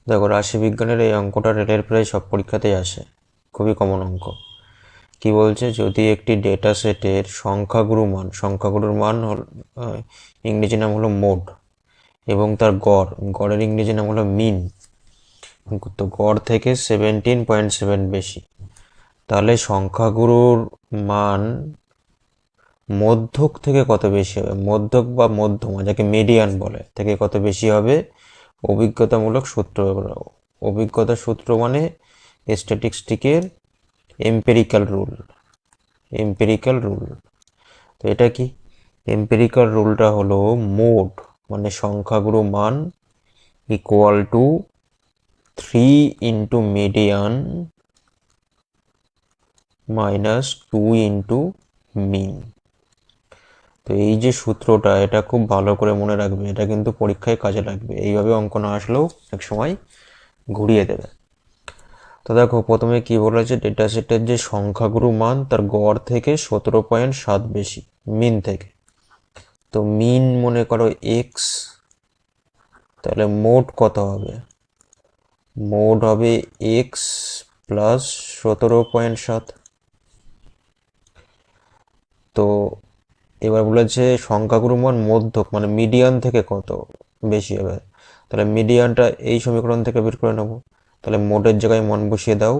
দেখো, রাশিবিজ্ঞানের এই অঙ্কটা রেলের প্রায় সব পরীক্ষাতেই আসে, খুবই কমন অঙ্ক। কি বলছে, যদি একটি ডেটা সেটের সংখ্যাগুরুর মান ইংরেজি নাম হলো মোড, এবং তার গড়ের ইংরেজি নাম হলো মিন, তো গড় থেকে 17.7 বেশি, তাহলে সংখ্যাগুরুর মান মধ্যক থেকে কত বেশি হবে? মধ্যক বা মধ্যমা, যাকে মিডিয়ান বলে, থেকে কত বেশি হবে? অভিজ্ঞতামূলক সূত্র। অভিজ্ঞতা সূত্র মানে স্ট্যাটিস্টিকের এম্পেরিক্যাল রুল। তো এটা কি? এম্পেরিক্যাল রুলটা হলো মোড মানে সংখ্যাগুরু মান equal to 3 into median minus 2 into mean. তো এই যে সূত্রটা, এটা খুব ভালো করে মনে রাখবে, এটা কিন্তু পরীক্ষায় কাজে লাগবে। এইভাবে অঙ্ক না আসলেও এক সময় ঘুরিয়ে দেবে। তো দেখো, প্রথমে কি বলেছে, ডেটা সেটের যে সংখ্যাগুরু মান তার গড় থেকে 17.7 বেশি, মিন থেকে। তো মিন মনে করো এক্স, তাহলে মোড কত হবে? মোড হবে এক্স প্লাস 17.7। তো এবার বলেছে সংখ্যাগুরু মান মধ্যক মানে মিডিয়ান থেকে কত বেশি হবে। তাহলে মিডিয়ানটা এই সমীকরণ থেকে বের করে নেব। তাহলে মোডের জায়গায় মান বসিয়ে দাও,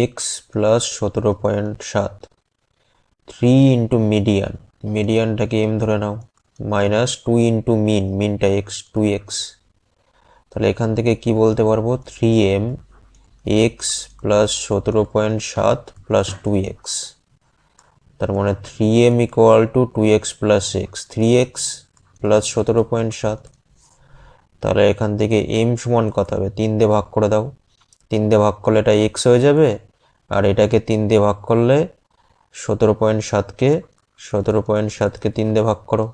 এক্স প্লাস 17.7, 3 ইন্টু মিডিয়ানটাকে এম ধরে নাও, মাইনাস 2 ইন্টু মিনটা এক্স, 2x। তাহলে এখান থেকে কি বলতে পারবো, 3m x plus 17.7 plus 2x, তার মানে 3m equal to 2x plus x, 3x plus 17.7। তাহলে এখান থেকে m সমান কত হবে? 3 দিয়ে ভাগ করে দাও, 3 দিয়ে ভাগ করলে এটা x হয়ে যাবে, আর এটাকে 3 দিয়ে ভাগ করলে 17.7কে 3 দিয়ে ভাগ করো,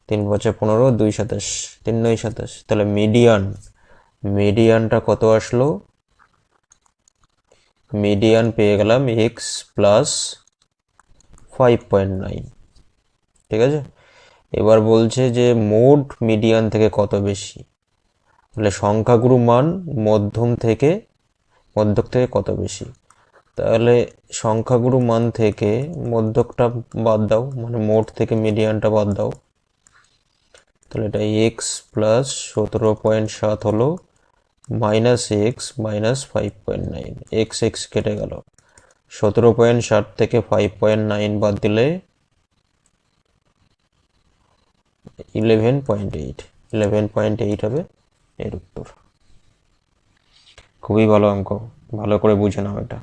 3 5 15, 2 27, 3 9 27। তাহলে মিডিয়ানটা কত আসলো? মিডিয়ান পেয়ে গেলাম এক্স প্লাস 5.9। ঠিক আছে, এবার বলছে যে মোড মিডিয়ান থেকে কত বেশি, তাহলে সংখ্যাগুরু মান মধ্যক থেকে কত বেশি। তাহলে সংখ্যাগুরু মান থেকে মধ্যকটা বাদ দাও, মানে মোড থেকে মিডিয়ানটা বাদ দাও। তাহলে এটা এক্স প্লাস 17.7 হলো মাইনাস এক্স মাইনাস 5.9, এক্স কেটে গেল। 17.7 থেকে 5.9 বাদ দিলে 11.8 হবে এর উত্তর। খুবই ভালো অঙ্ক, ভালো করে বুঝে নাও এটা।